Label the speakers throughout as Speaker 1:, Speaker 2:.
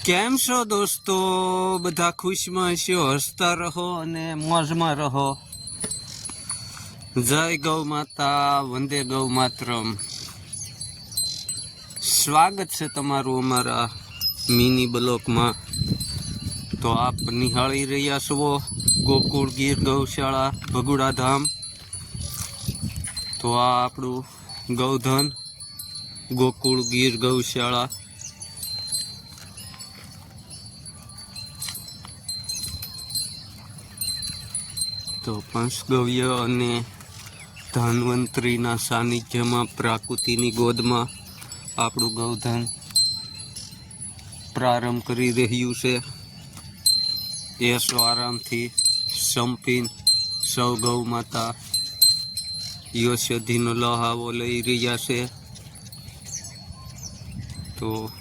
Speaker 1: કેમ છો દોસ્તો? બધા ખુશમાં હશો, હસતા રહો અને મોજમાં રહો. જય ગૌ માતા, વંદે ગૌ માતરમ. સ્વાગત છે તમારું અમારા મિની બ્લોકમાં. તો આપ નિહાળી રહ્યા છો ગોકુળ ગીર ગૌશાળા ભગુડા ધામ. તો આ આપણું ગૌધન ગોકુળ ગીર ગૌશાળા. તો પંચગવ્ય અને ધન્વંતરીના સાનિધ્યમાં પ્રાકૃતિની ગોદમાં આપણું ગૌધન પ્રારંભ કરી રહ્યું છે. એસો આરામથી સંપીન સૌ ગૌ માતા યશોધીનો લહાવો લઈ રહ્યા છે. તો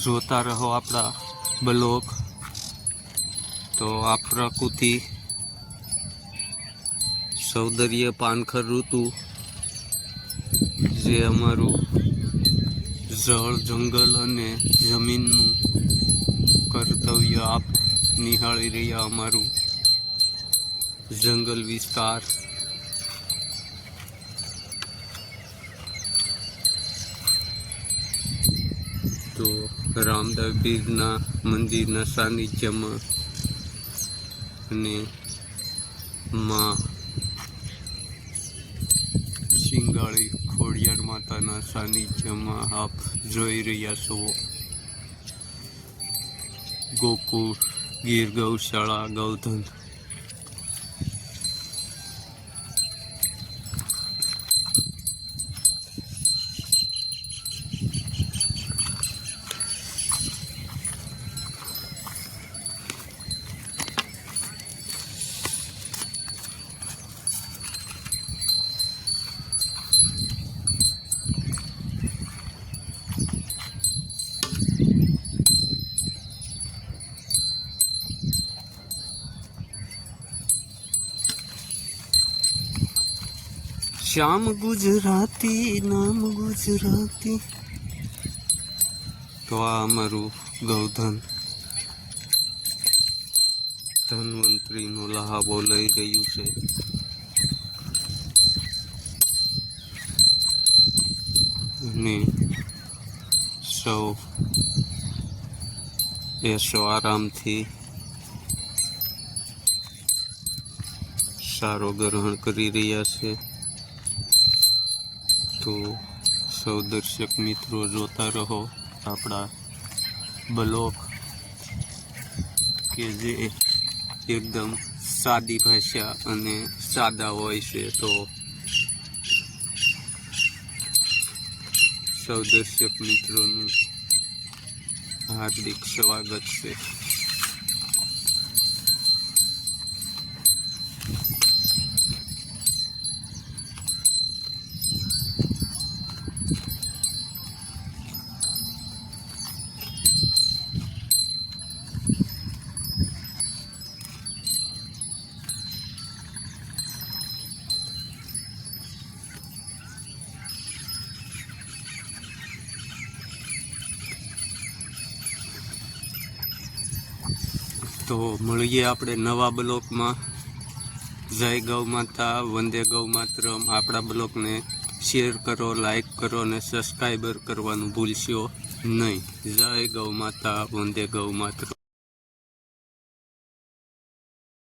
Speaker 1: જોતા રહો આપણા બ્લોક. તો આ પ્રકૃતિ સૌંદર્ય પાનખર ઋતુ જે અમારું જળ જંગલ અને જમીનનું કર્તવ્ય આપ નિહાળી રહ્યા. અમારું જંગલ વિસ્તાર. તો રામદેવ પીરના મંદિરના સાનિધ્યમાં અને માં સિંગાળી ખોડિયાર માતાના સાનિધ્યમાં આપ જોઈ રહ્યા છો ગોકુળ ગીર ગૌશાળા ગૌધન. શ્યામ ગુજરાતી નામ ગુજરાતી. તો આ અમારું ગૌધન ધન્વંતરીનો લહાવો લઈ રહ્યું છે. અને સૌ એસો આરામથી સારો ગ્રહણ કરી રહ્યા છે. તો સૌ દર્શક મિત્રો જોતા રહો આપણા બ્લોક કે જે એકદમ સાદી ભાષા અને સાદા હોય છે. તો સૌ દર્શક મિત્રોનું હાર્દિક સ્વાગત છે. તો મળીએ આપણે નવા બ્લોકમાં. જય ગૌ માતા, વંદે ગૌ માતરમ. આપણા બ્લોકને શેર કરો, લાઈક કરો અને સબસ્ક્રાઈબર કરવાનું ભૂલશો નહીં. જય ગૌ માતા, વંદે ગૌ માતરમ.